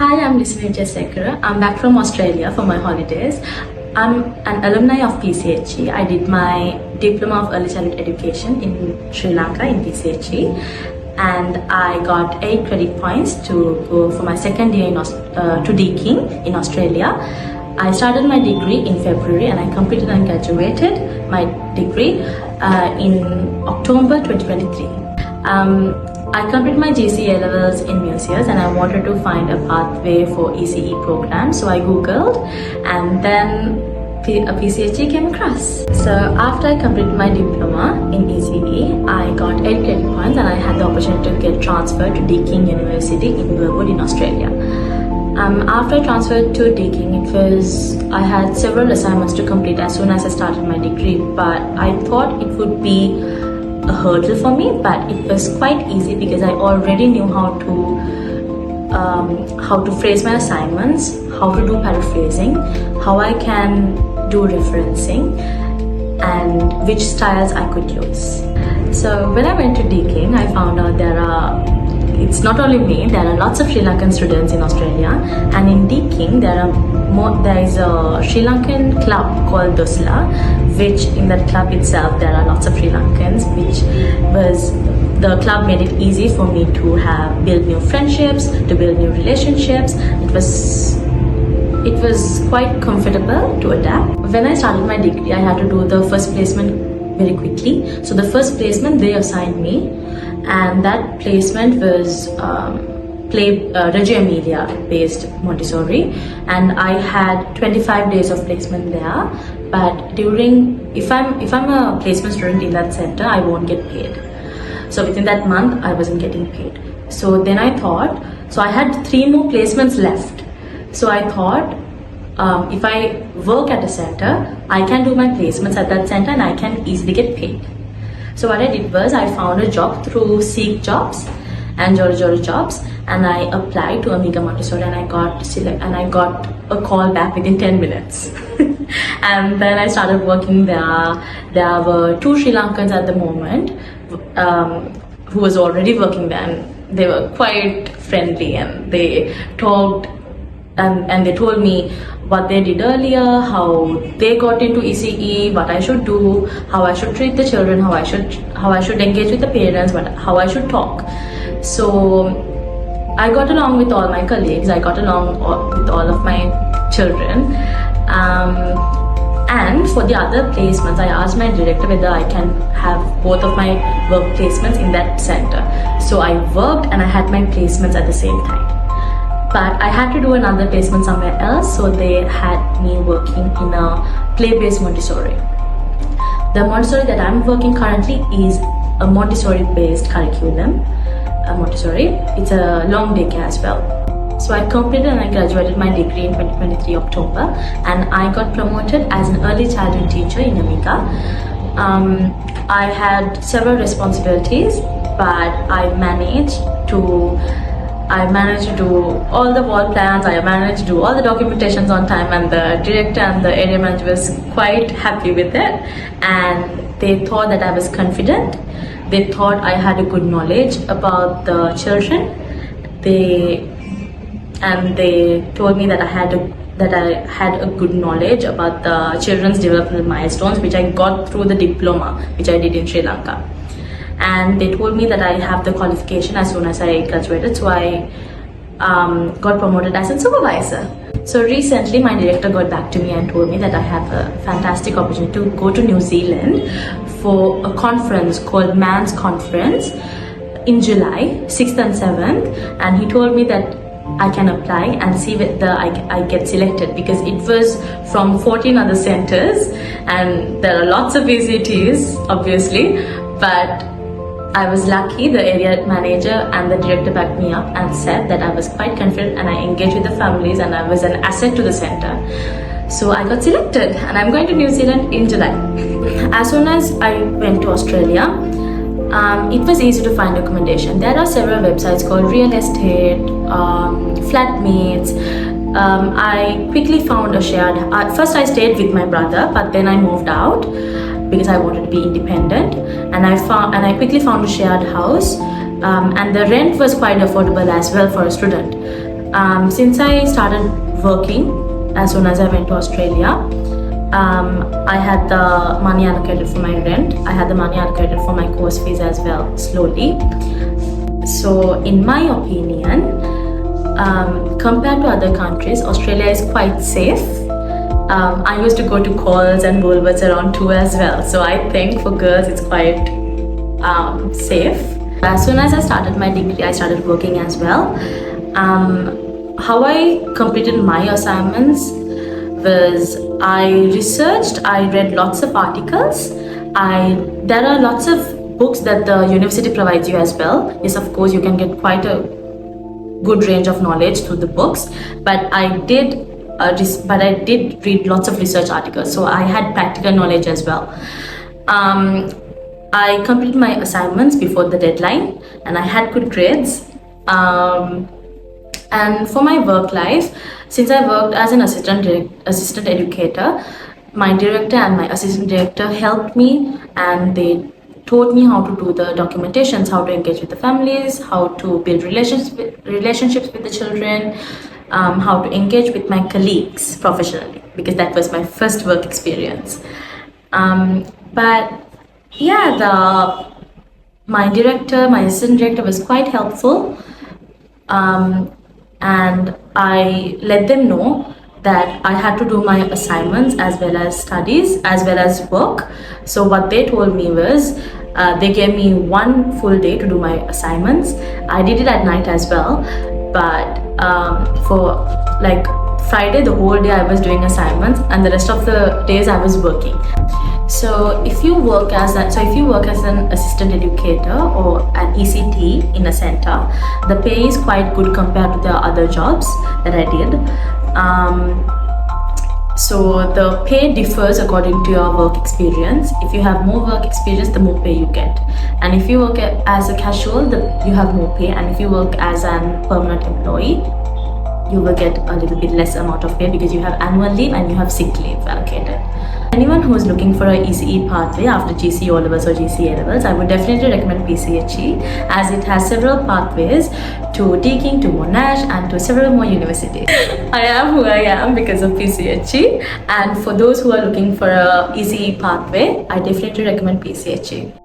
Hi, I'm Lisini Wijesekara. I'm back from Australia for my holidays. I'm an alumni of PCHE. I did my Diploma of Early Childhood Education in Sri Lanka in PCHE, and I got 8 credit points to go for my second year to Deakin in Australia. I started my degree in February and I completed and graduated my degree in October 2023. I completed my GCE levels in museums and I wanted to find a pathway for ECE program, so I googled and then a PCHE came across. So after I completed my diploma in ECE, I got 8 credit points and I had the opportunity to get transferred to Deakin University in Burwood in Australia. After I transferred to Deakin, I had several assignments to complete as soon as I started my degree, but I thought it would be a hurdle for me, but it was quite easy because I already knew how to phrase my assignments, how to do paraphrasing, how I can do referencing, and which styles I could use. So when I went to Deakin, I found out it's not only me, there are lots of Sri Lankan students in Australia, and in Deakin there is a Sri Lankan club called Dosla, which in that club itself there are lots of Sri Lankans, the club made it easy for me to build new friendships, to build new relationships. It was quite comfortable to adapt. When I started my degree, I had to do the first placement very quickly. So the first placement they assigned me, and that placement was Reggio Emilia based Montessori, and I had 25 days of placement there. But if I'm a placement student in that center, I won't get paid. So within that month, I wasn't getting paid. So then I thought, so I had 3 more placements left. So I thought, if I work at a center, I can do my placements at that center and I can easily get paid. So what I did was I found a job through Seek Jobs and Jolly Jobs, and I applied to Amiga Montessori and I got a call back within 10 minutes. And then I started working there. There were 2 Sri Lankans at the moment who was already working there, and they were quite friendly and they talked and they told me what they did earlier, how they got into ECE, what I should do, how I should treat the children, how I should engage with the parents, how I should talk. So I got along with all my colleagues, I got along with all of my children. And for the other placements, I asked my director whether I can have both of my work placements in that center. So I worked and I had my placements at the same time. But I had to do another placement somewhere else, so they had me working in a play-based Montessori. The Montessori that I'm working currently is a Montessori-based curriculum. Montessori, it's a long daycare as well. So I completed and I graduated my degree in 2023 October, and I got promoted as an early childhood teacher in Amiga. I had several responsibilities, but I managed to do all the wall plans, I managed to do all the documentations on time, and the director and the area manager was quite happy with it, and they thought that I was confident. They thought I had a good knowledge about the children. They told me that I had a good knowledge about the children's developmental milestones, which I got through the diploma which I did in Sri Lanka. And they told me that I have the qualification as soon as I graduated, so I got promoted as a supervisor. So recently my director got back to me and told me that I have a fantastic opportunity to go to New Zealand for a conference called Man's Conference in July 6th and 7th, and he told me that I can apply and see whether I get selected, because it was from 14 other centers and there are lots of VCTs obviously, but I was lucky. The area manager and the director backed me up and said that I was quite confident and I engaged with the families and I was an asset to the center. So I got selected and I'm going to New Zealand in July. As soon as I went to Australia, it was easy to find accommodation. There are several websites called Real Estate, Flatmates. I quickly found a shared. First I stayed with my brother, but then I moved out because I wanted to be independent, and I quickly found a shared house, and the rent was quite affordable as well for a student. Since I started working, as soon as I went to Australia, I had the money allocated for my rent. I had the money allocated for my course fees as well, slowly. So in my opinion, compared to other countries, Australia is quite safe. I used to go to calls and Woolworths around too as well. So I think for girls it's quite safe. As soon as I started my degree, I started working as well. How I completed my assignments was I researched, I read lots of articles. There are lots of books that the university provides you as well. Yes, of course, you can get quite a good range of knowledge through the books, but I did read lots of research articles, so I had practical knowledge as well. I completed my assignments before the deadline and I had good grades. And for my work life, since I worked as an assistant educator, my director and my assistant director helped me, and they taught me how to do the documentations, how to engage with the families, how to build relationships with the children, how to engage with my colleagues professionally, because that was my first work experience. But yeah, my assistant director was quite helpful, and I let them know that I had to do my assignments as well as studies as well as work. So what they told me was, they gave me 1 full day to do my assignments. I did it at night as well, but for like Friday, the whole day I was doing assignments, and the rest of the days I was working. So if you work as an assistant educator or an ECT in a center, the pay is quite good compared to the other jobs that I did. So the pay differs according to your work experience. If you have more work experience, the more pay you get. And if you work as a casual, you have more pay. And if you work as a permanent employee, you will get a little bit less amount of pay because you have annual leave and you have sick leave allocated. Anyone who is looking for a ECE pathway after GCE O-levels or GCE A-levels, I would definitely recommend PCHE, as it has several pathways to Deakin, to Monash, and to several more universities. I am who I am because of PCHE, and for those who are looking for a ECE pathway, I definitely recommend PCHE.